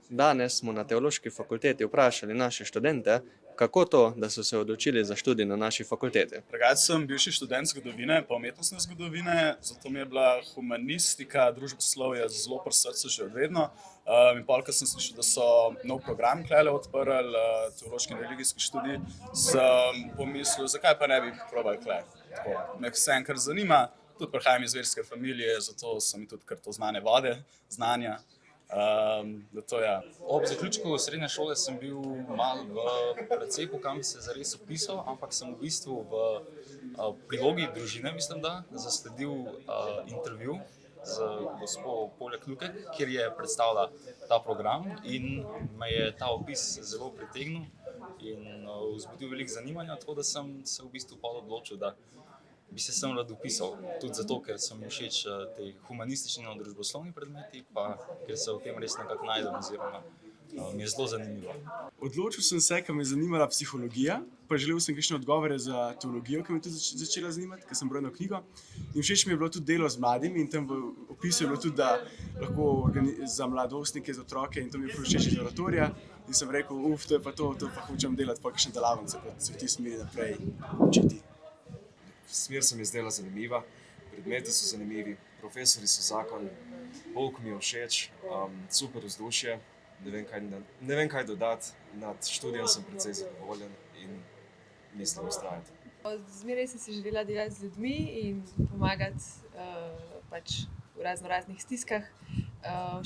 Danes smo na Teološki fakulteti vprašali naše študente, kako to, da so se odločili za študij na naši fakulteti. Drugače sem bivši študent zgodovine pa umetnostne zgodovine, zato mi je bila humanistika, družboslovje zelo pri srcu že od vedno. In pol, ko sem slišal, da so nov program tukajle odprli, teološki in religijski študij, sem pomislil, zakaj pa ne bi probali tukaj. Tako, me vseeno kar zanima, tudi prihajam iz verske familije, zato so mi tudi kar to znane vode, znanja. Da to ja. Ob zaključku srednje šole sem bil malo v precepu, kam bi se zares vpisal, ampak sem v bistvu v prilogi družine, mislim da, zasledil intervju z gospo Poljak Luke, kjer je predstavila ta program in me je ta opis zelo pritegnil in vzbudil veliko zanimanja, tako da sem se v bistvu odločil, da bi se sem rad vpisal, tudi zato, ker so mi všeč te humanistični in družboslovni predmeti, pa ker se v tem res nekako najdem oziroma mi je zelo zanimivo. Odločil sem se, ker me je zanimala psihologija, pa želel sem kakšne odgovore za teologijo, ki me je tudi začela zanimati, ker sem bral eno knjigo. In všeč mi je bilo tudi delo z mladimi in tam v opisu je bilo tudi, da lahko za mladostnike, za otroke in to mi je všeč iz oratorija. In sem rekel, to je pa to pa hočem delati pa kakšne delavnice, pa se v tej smeri naprej učiti. Smer se mi je zdela zanimiva, predmeti so zanimivi, profesori so zakon, pouk mi je všeč, super vzdušje, ne vem kaj dodati, nad študijem sem precej zadovoljen in mislim vztrajati. Zmeraj sem si želela delati z ljudmi in pomagati v raznih stiskah.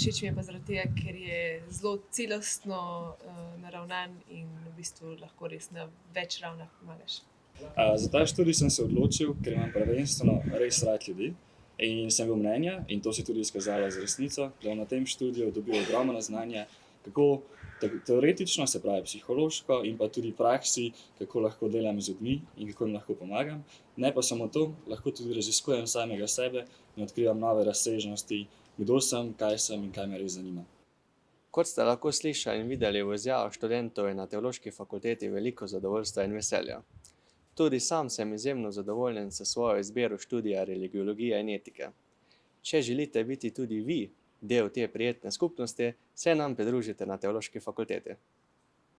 Všeč mi je pa zaradi tega, ker je zelo celostno naravnan in v bistvu lahko res na več ravnah pomagaš. Za ta študij sem se odločil, ker imam prvenstveno res rad ljudi in sem bil mnenja, in to se tudi izkazalo z resnico, da na tem študiju dobil ogromno znanja, kako teoretično, se pravi psihološko in pa tudi praksi, kako lahko delam z ljudmi in kako jim lahko pomagam. Ne pa samo to, lahko tudi raziskujem samega sebe in odkrivam nove razsežnosti, kdo sem, kaj sem in kaj me res zanima. Kot ste lahko slišali in videli v izjavah študentov, je na Teološki fakulteti veliko zadovoljstva in veselja. Tudi sam sem izjemno zadovoljen s svojo izbiro študija religiologije in etike. Če želite biti tudi vi del te prijetne skupnosti, se nam pridružite na Teološki fakulteti.